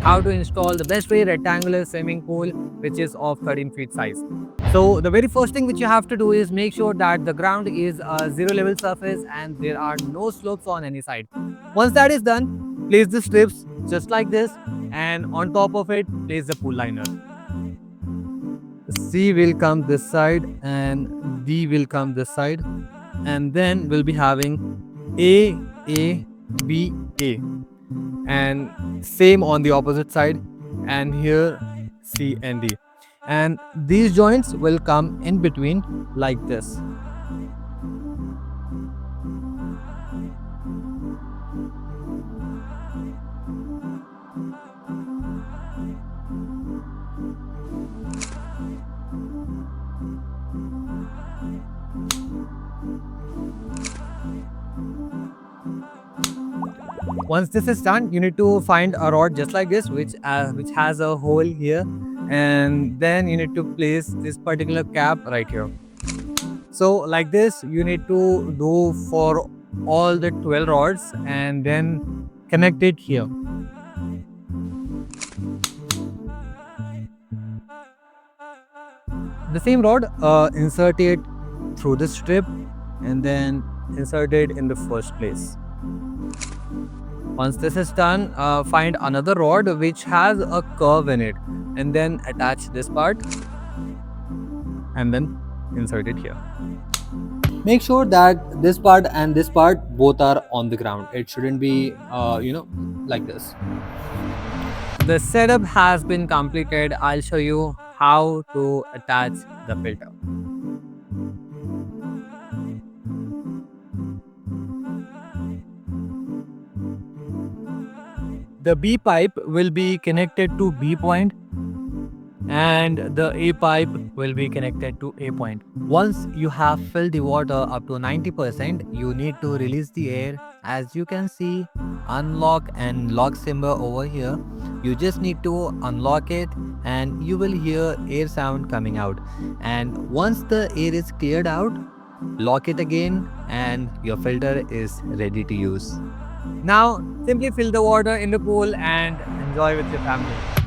how to install the best way rectangular swimming pool which is of 13 feet size. So the very first thing which you have to do is make sure that the ground is a zero level surface and there are no slopes on any side. Once that is done, place the strips just like this, and on top of it place the pool liner. C will come this side and D will come this side, and then we'll be having A, A, B, A, and same on the opposite side, and here C and D, and these joints will come in between like this. Once this is done, you need to find a rod just like this, which has a hole here, and then you need to place this particular cap right here. So like this, you need to do for all the 12 rods and then connect it here. The same rod, insert it through the strip and then insert it in the first place. Once this is done, find another rod which has a curve in it and then attach this part and then insert it here. Make sure that this part and this part both are on the ground. It shouldn't be, like this. The setup has been completed. I'll show you how to attach the filter. The B pipe will be connected to B point and the A pipe will be connected to A point. Once you have filled the water up to 90%, you need to release the air. As you can see, unlock and lock symbol over here. You just need to unlock it and you will hear air sound coming out. And once the air is cleared out, lock it again and your filter is ready to use. Now, simply fill the water in the pool and enjoy with your family.